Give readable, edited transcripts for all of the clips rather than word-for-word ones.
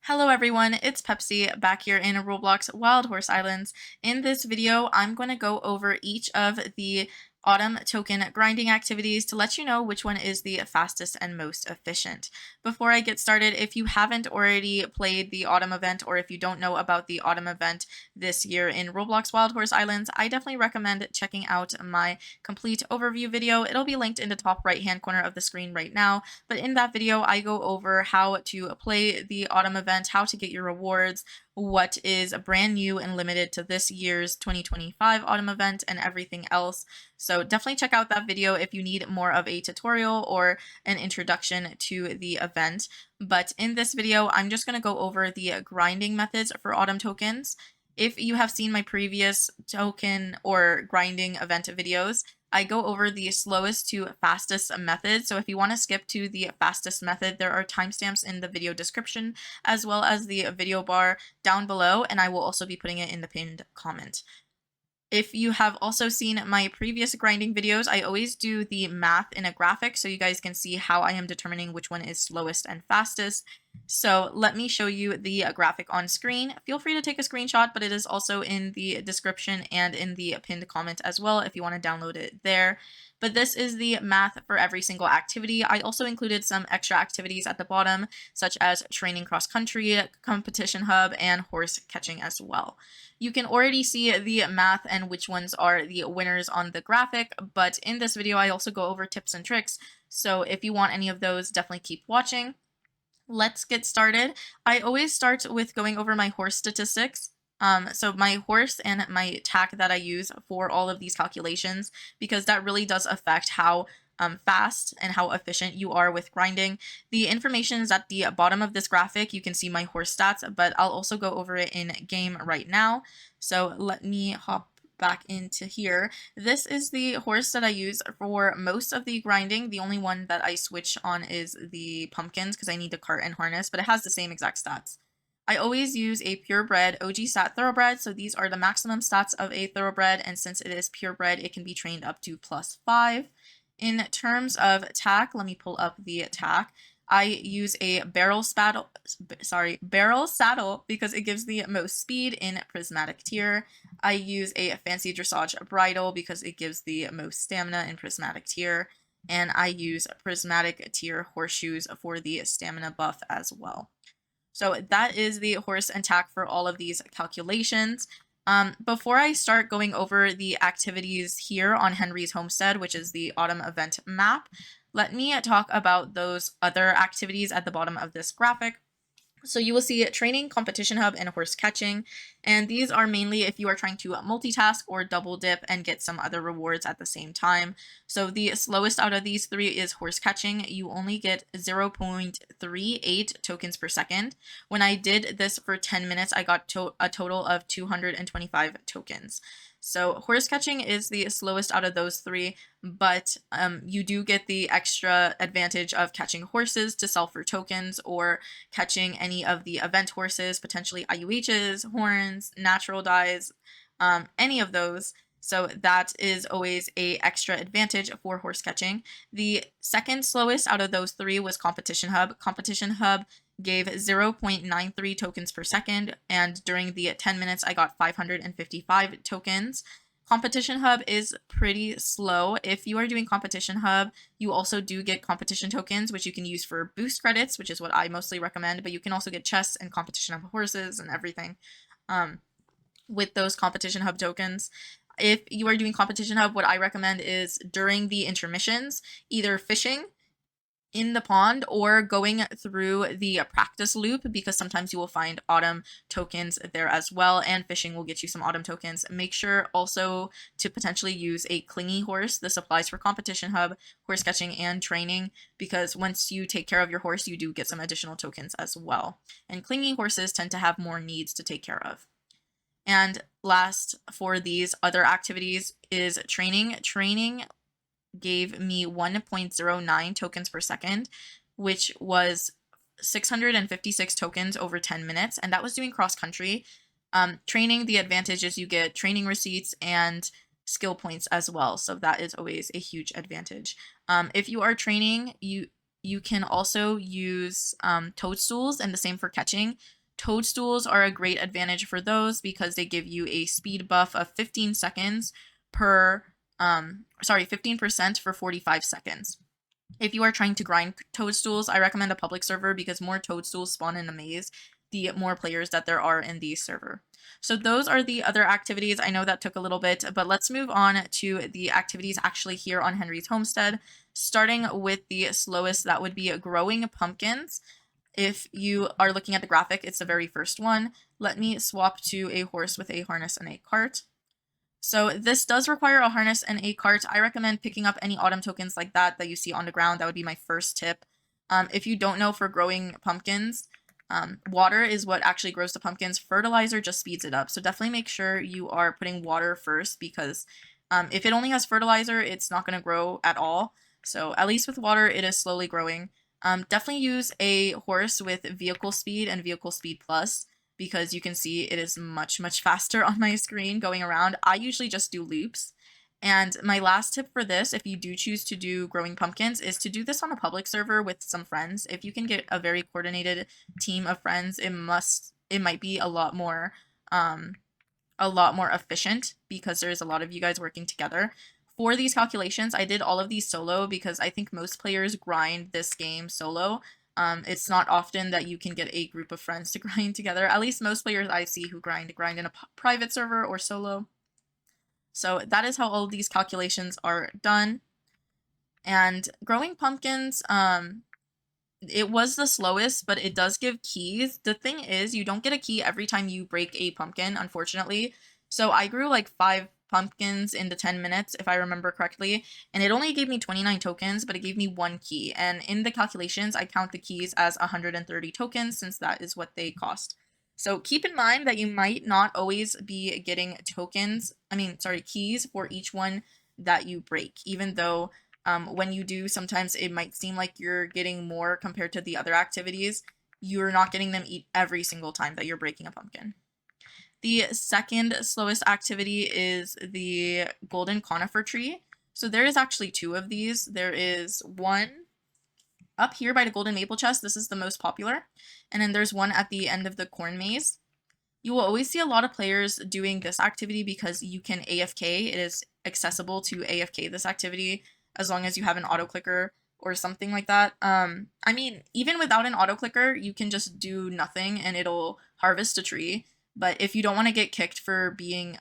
Hello everyone, it's Pepsi back here in Roblox Wild Horse Islands. In this video, I'm going to go over each of the autumn token grinding activities to let you know which one is the fastest and most efficient. Before I get started, if you haven't already played the autumn event or if you don't know about the autumn event this year in Roblox Wild Horse Islands, I definitely recommend checking out my complete overview video. It'll be linked in the top right hand corner of the screen right now. But in that video, I go over how to play the autumn event, how to get your rewards, what is brand new and limited to this year's 2025 autumn event, and everything else. So definitely check out that video if you need more of a tutorial or an introduction to the event. But in this video, I'm just going to go over the grinding methods for autumn tokens. If you have seen my previous token or grinding event videos, I go over the slowest to fastest method. So if you want to skip to the fastest method, there are timestamps in the video description as well as the video bar down below, and I will also be putting it in the pinned comment. If you have also seen my previous grinding videos, I always do the math in a graphic so you guys can see how I am determining which one is slowest and fastest. So let me show you the graphic on screen. Feel free to take a screenshot, but it is also in the description and in the pinned comment as well if you want to download it there. But this is the math for every single activity. I also included some extra activities at the bottom, such as training cross country, competition hub, and horse catching as well. You can already see the math and which ones are the winners on the graphic, but in this video I also go over tips and tricks, so if you want any of those, definitely keep watching. Let's get started. I always start with going over my horse statistics. So my horse and my tack that I use for all of these calculations, because that really does affect how fast and how efficient you are with grinding. The information is at the bottom of this graphic. You can see my horse stats, but I'll also go over it in game right now. So let me hop back into here. This is the horse that I use for most of the grinding. The only one that I switch on is the pumpkins because I need the cart and harness, but it has the same exact stats. I always use a purebred OG stat thoroughbred, so these are the maximum stats of a thoroughbred, and since it is purebred, it can be trained up to +5. In terms of tack, let me pull up the tack. I use a barrel saddle because it gives the most speed in prismatic tier. I use a fancy dressage bridle because it gives the most stamina in prismatic tier. And I use prismatic tier horseshoes for the stamina buff as well. So that is the horse and tack for all of these calculations. Before I start going over the activities here on Henry's Homestead, which is the autumn event map, let me talk about those other activities at the bottom of this graphic. So you will see training, competition hub, and horse catching. And these are mainly if you are trying to multitask or double dip and get some other rewards at the same time. So the slowest out of these three is horse catching. You only get 0.38 tokens per second. When I did this for 10 minutes, I got a total of 225 tokens. So horse catching is the slowest out of those three, but you do get the extra advantage of catching horses to sell for tokens or catching any of the event horses, potentially IUHs, horns, natural dyes, any of those. So that is always a extra advantage for horse catching. The second slowest out of those three was competition hub. Competition hub gave 0.93 tokens per second, and during the 10 minutes I got 555 tokens. Competition hub is pretty slow. If you are doing competition hub, you also do get competition tokens, which you can use for boost credits, which is what I mostly recommend, but you can also get chests and competition hub horses and everything with those competition hub tokens. If you are doing competition hub, what I recommend is during the intermissions, either fishing in the pond or going through the practice loop, because sometimes you will find autumn tokens there as well, and fishing will get you some autumn tokens. Make sure also to potentially use a clingy horse. This applies for competition hub, horse catching, and training, because once you take care of your horse, you do get some additional tokens as well. And clingy horses tend to have more needs to take care of. And last for these other activities is training. Training gave me 1.09 tokens per second, which was 656 tokens over 10 minutes, and that was doing cross country. Training, the advantage is you get training receipts and skill points as well, so that is always a huge advantage. If you are training, you can also use toadstools, and the same for catching. Toadstools are a great advantage for those because they give you a speed buff of 15 seconds per, 15% for 45 seconds. If you are trying to grind toadstools, I recommend a public server because more toadstools spawn in a maze, the more players that there are in the server. So those are the other activities. I know that took a little bit, but let's move on to the activities actually here on Henry's Homestead, starting with the slowest, that would be growing pumpkins. If you are looking at the graphic, it's the very first one. Let me swap to a horse with a harness and a cart. So this does require a harness and a cart. I recommend picking up any autumn tokens like that you see on the ground. That would be my first tip. If you don't know, for growing pumpkins, water is what actually grows the pumpkins. Fertilizer just speeds it up. So definitely make sure you are putting water first, because if it only has fertilizer, it's not going to grow at all. So at least with water, it is slowly growing. Definitely use a horse with vehicle speed and vehicle speed plus, because you can see it is much, much faster on my screen going around. I usually just do loops. And my last tip for this, if you do choose to do growing pumpkins, is to do this on a public server with some friends. If you can get a very coordinated team of friends, it might be a lot more efficient, because there's a lot of you guys working together. For these calculations, I did all of these solo because I think most players grind this game solo. It's not often that you can get a group of friends to grind together. At least most players I see who grind in a private server or solo. So that is how all of these calculations are done. And growing pumpkins, it was the slowest, but it does give keys. The thing is, you don't get a key every time you break a pumpkin, unfortunately. So I grew like 5 pumpkins into 10 minutes, if I remember correctly, and it only gave me 29 tokens, but it gave me 1 key. And in the calculations, I count the keys as 130 tokens, since that is what they cost. So keep in mind that you might not always be getting keys for each one that you break, even though when you do, sometimes it might seem like you're getting more compared to the other activities. You're not getting them every single time that you're breaking a pumpkin. The second slowest activity is the golden conifer tree. So there is actually 2 of these. There is one up here by the golden maple chest. This is the most popular. And then there's one at the end of the corn maze. You will always see a lot of players doing this activity because you can AFK. It is accessible to AFK this activity as long as you have an auto clicker or something like that. I mean, even without an auto clicker, you can just do nothing and it'll harvest a tree. But if you don't want to get kicked for being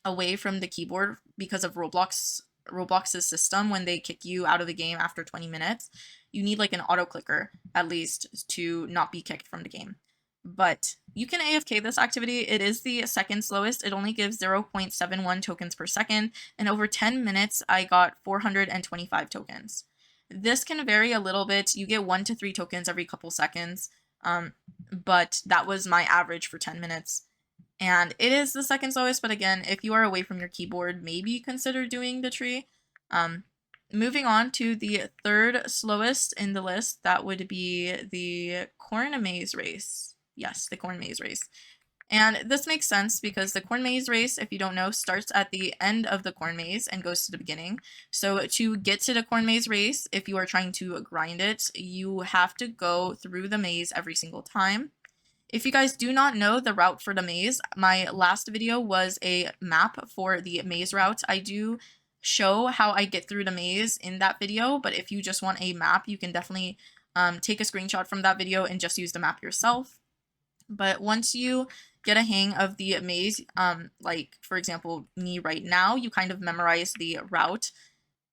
away from the keyboard because of Roblox's system, when they kick you out of the game after 20 minutes, you need like an auto clicker at least to not be kicked from the game. But you can AFK this activity. It is the second slowest. It only gives 0.71 tokens per second, and over 10 minutes I got 425 tokens. This can vary a little bit. You get 1 to 3 tokens every couple seconds, but that was my average for 10 minutes. And it is the second slowest, but again, if you are away from your keyboard, maybe consider doing the tree. Moving on to the third slowest in the list, that would be the corn maze race. Yes, the corn maze race. And this makes sense because the corn maze race, if you don't know, starts at the end of the corn maze and goes to the beginning. So to get to the corn maze race, if you are trying to grind it, you have to go through the maze every single time. If you guys do not know the route for the maze, my last video was a map for the maze route. I do show how I get through the maze in that video, but if you just want a map, you can definitely take a screenshot from that video and just use the map yourself. But once you get a hang of the maze, like for example me right now, you kind of memorize the route,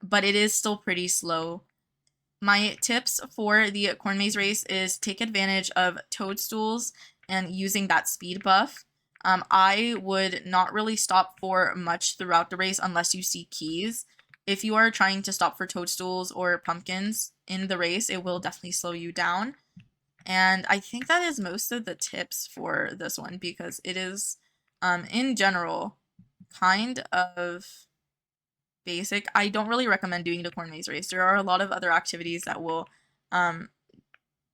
but it is still pretty slow. My tips for the corn maze race is take advantage of toadstools and using that speed buff. I would not really stop for much throughout the race unless you see keys. If you are trying to stop for toadstools or pumpkins in the race, it will definitely slow you down. And I think that is most of the tips for this one, because it is, in general, kind of basic. I don't really recommend doing the corn maze race. There are a lot of other activities that will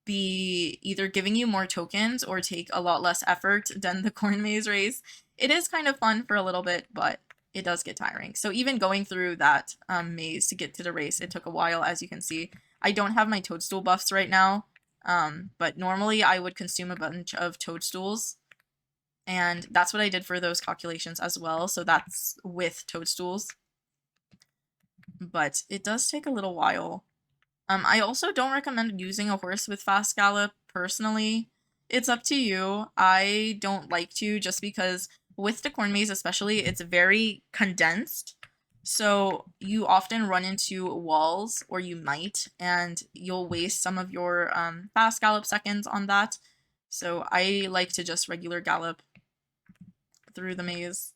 be either giving you more tokens or take a lot less effort than the corn maze race. It is kind of fun for a little bit, but it does get tiring. So even going through that maze to get to the race, it took a while, as you can see. I don't have my toadstool buffs right now. But normally I would consume a bunch of toadstools, and that's what I did for those calculations as well. So that's with toadstools, but it does take a little while. I also don't recommend using a horse with fast gallop personally. It's up to you. I don't like to, just because with the corn maze especially, it's very condensed. So you often run into walls, or you might, and you'll waste some of your fast gallop seconds on that. So I like to just regular gallop through the maze.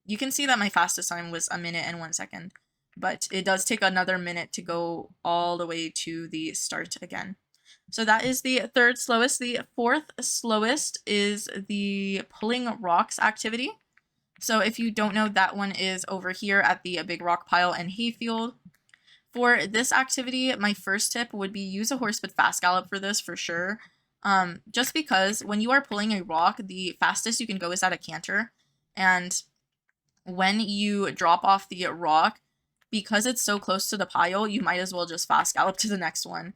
You can see that my fastest time was 1 minute and 1 second, but it does take another minute to go all the way to the start again. So that is the third slowest. The fourth slowest is the pulling rocks activity. So if you don't know, that one is over here at the big rock pile and hayfield. For this activity, my first tip would be use a horse with fast gallop for this for sure. Just because when you are pulling a rock, the fastest you can go is at a canter. And when you drop off the rock, because it's so close to the pile, you might as well just fast gallop to the next one.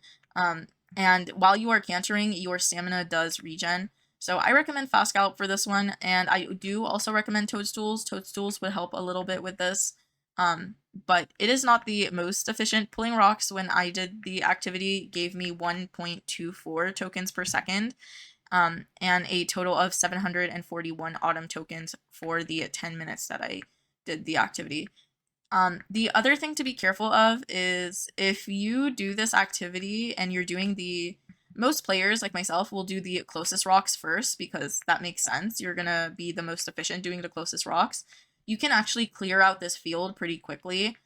And while you are cantering, your stamina does regen. So I recommend fast gallop for this one, and I do also recommend toadstools. Toadstools would help a little bit with this. But it is not the most efficient. Pulling rocks, when I did the activity, gave me 1.24 tokens per second, and a total of 741 autumn tokens for the 10 minutes that I did the activity. The other thing to be careful of is if you do this activity and you're doing most players, like myself, will do the closest rocks first, because that makes sense. You're gonna be the most efficient doing the closest rocks. You can actually clear out this field pretty quickly.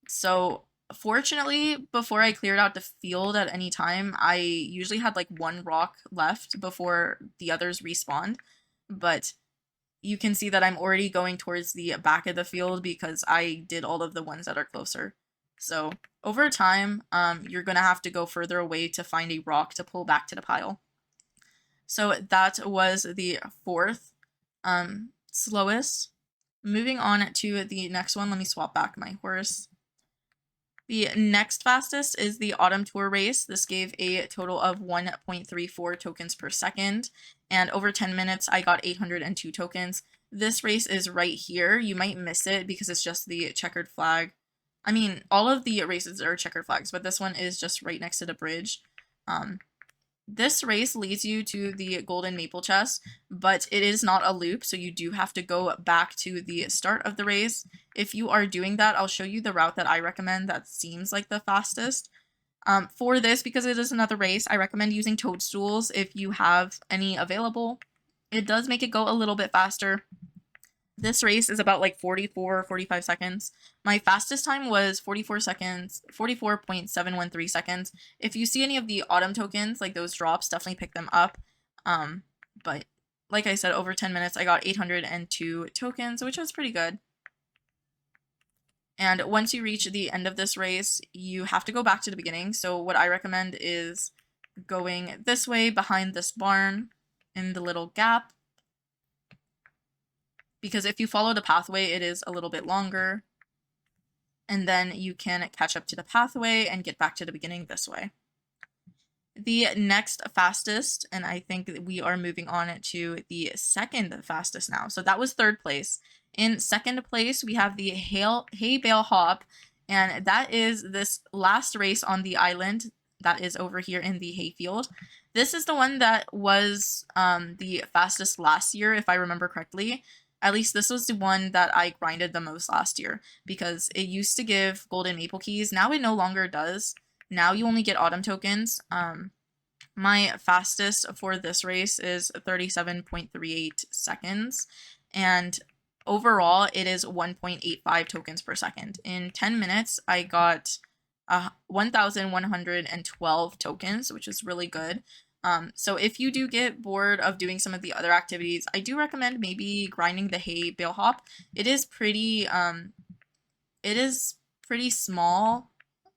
So fortunately, before I cleared out the field at any time, I usually had like 1 rock left before the others respawned. But you can see that I'm already going towards the back of the field because I did all of the ones that are closer. So over time, you're gonna have to go further away to find a rock to pull back to the pile. So that was the fourth slowest. Moving on to the next one, let me swap back my horse. The next fastest is the Autumn Tour race. This gave a total of 1.34 tokens per second, and over 10 minutes I got 802 tokens. This race is right here. You might miss it because it's just the checkered flag. I mean, all of the races are checkered flags, but this one is just right next to the bridge. This race leads you to the golden maple chest, but it is not a loop, so you do have to go back to the start of the race. If you are doing that, I'll show you the route that I recommend that seems like the fastest. For this, because it is another race, I recommend using toadstools if you have any available. It does make it go a little bit faster. This race is about like 44 or 45 seconds. My fastest time was 44 seconds, 44.713 seconds. If you see any of the autumn tokens, like those drops, definitely pick them up. But like I said, over 10 minutes, I got 802 tokens, which was pretty good. And once you reach the end of this race, you have to go back to the beginning. So what I recommend is going this way behind this barn in the little gap, because if you follow the pathway, it is a little bit longer, and then you can catch up to the pathway and get back to the beginning this way. The next fastest, and I think that we are moving on to the second fastest now. So that was third place. In second place, we have the hay bale hop, and that is this last race on the island that is over here in the hayfield. This is the one that was the fastest last year, if I remember correctly. At least this was the one that I grinded the most last year, because it used to give golden maple keys. Now it no longer does. Now you only get autumn tokens. My fastest for this race is 37.38 seconds, and overall it is 1.85 tokens per second. In 10 minutes, I got 1,112 tokens, which is really good. So if you do get bored of doing some of the other activities, I do recommend maybe grinding the hay bale hop. It is pretty small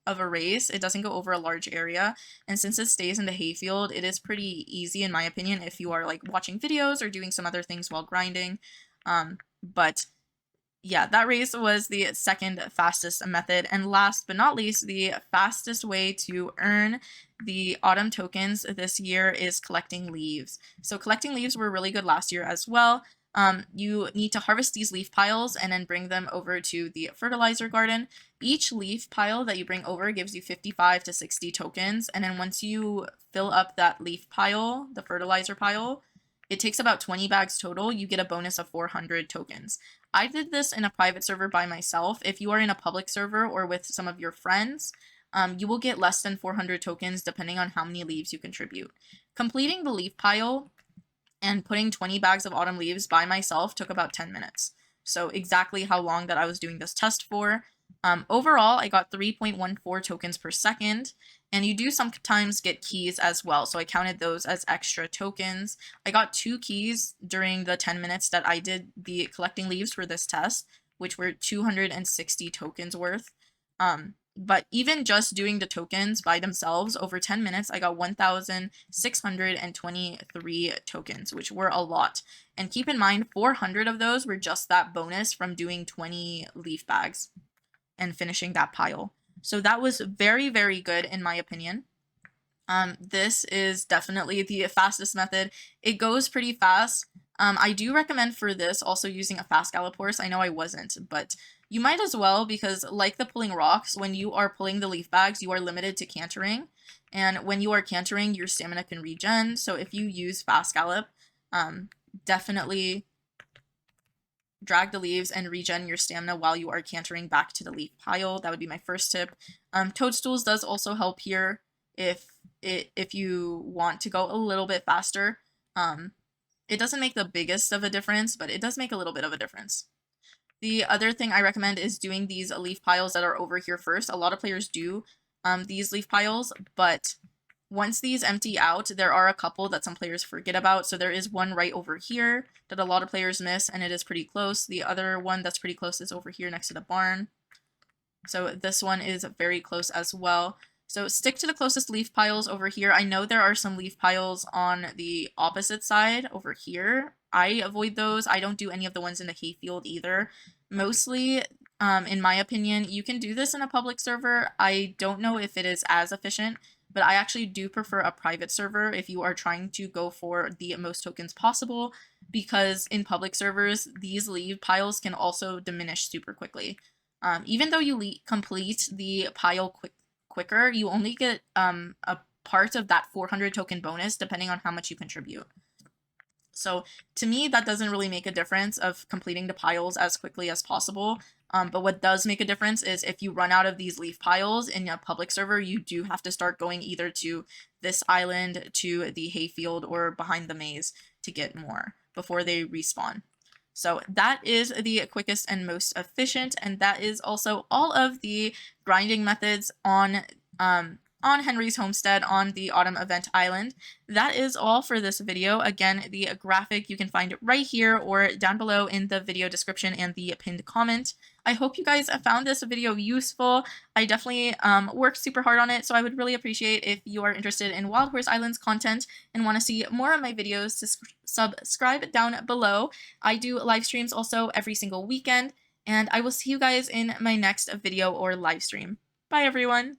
of a race. It doesn't go over a large area, and since it stays in the hayfield, it is pretty easy in my opinion if you are like watching videos or doing some other things while grinding. But Yeah, that race was the second fastest method. And last but not least, the fastest way to earn the autumn tokens this year is collecting leaves. So collecting leaves were really good last year as well. You need to harvest these leaf piles and then bring them over to the fertilizer garden. Each leaf pile that you bring over gives you 55 to 60 tokens. And then once you fill up that leaf pile, the fertilizer pile, it takes about 20 bags total. You get a bonus of 400 tokens. I did this in a private server by myself. If you are in a public server or with some of your friends, you will get less than 400 tokens depending on how many leaves you contribute. Completing the leaf pile and putting 20 bags of autumn leaves by myself took about 10 minutes. So exactly how long that I was doing this test for. Overall, I got 3.14 tokens per second, and you do sometimes get keys as well, so I counted those as extra tokens. I got 2 keys during the 10 minutes that I did the collecting leaves for this test, which were 260 tokens worth. But even just doing the tokens by themselves over 10 minutes, I got 1,623 tokens, which were a lot. And keep in mind, 400 of those were just that bonus from doing 20 leaf bags and finishing that pile. So that was very, very good in my opinion. This is definitely the fastest method. It goes pretty fast. I do recommend for this also using a fast gallop horse. I know I wasn't, but you might as well, because like the pulling rocks, when you are pulling the leaf bags, you are limited to cantering. And when you are cantering, your stamina can regen. So if you use fast gallop, definitely drag the leaves and regen your stamina while you are cantering back to the leaf pile. That would be my first tip. Toadstools does also help here if you want to go a little bit faster. It doesn't make the biggest of a difference, but it does make a little bit of a difference. The other thing I recommend is doing these leaf piles that are over here first. A lot of players do these leaf piles, but once these empty out, there are a couple that some players forget about. So there is one right over here that a lot of players miss, and it is pretty close. The other one that's pretty close is over here next to the barn. So this one is very close as well. So stick to the closest leaf piles over here. I know there are some leaf piles on the opposite side over here. I avoid those. I don't do any of the ones in the hayfield either. Mostly, in my opinion, you can do this in a public server. I don't know if it is as efficient, but I actually do prefer a private server if you are trying to go for the most tokens possible, because in public servers, these leaf piles can also diminish super quickly. Even though you complete the pile quicker, you only get a part of that 400 token bonus depending on how much you contribute. So to me, that doesn't really make a difference of completing the piles as quickly as possible. But what does make a difference is if you run out of these leaf piles in a public server, you do have to start going either to this island, to the hayfield, or behind the maze to get more before they respawn. So that is the quickest and most efficient, and that is also all of the grinding methods on Henry's homestead on the Autumn Event Island. That is all for this video. Again, the graphic you can find right here or down below in the video description and the pinned comment. I hope you guys found this video useful. I definitely worked super hard on it, so I would really appreciate if you are interested in Wild Horse Islands content and want to see more of my videos to subscribe down below. I do live streams also every single weekend, and I will see you guys in my next video or live stream. Bye, everyone!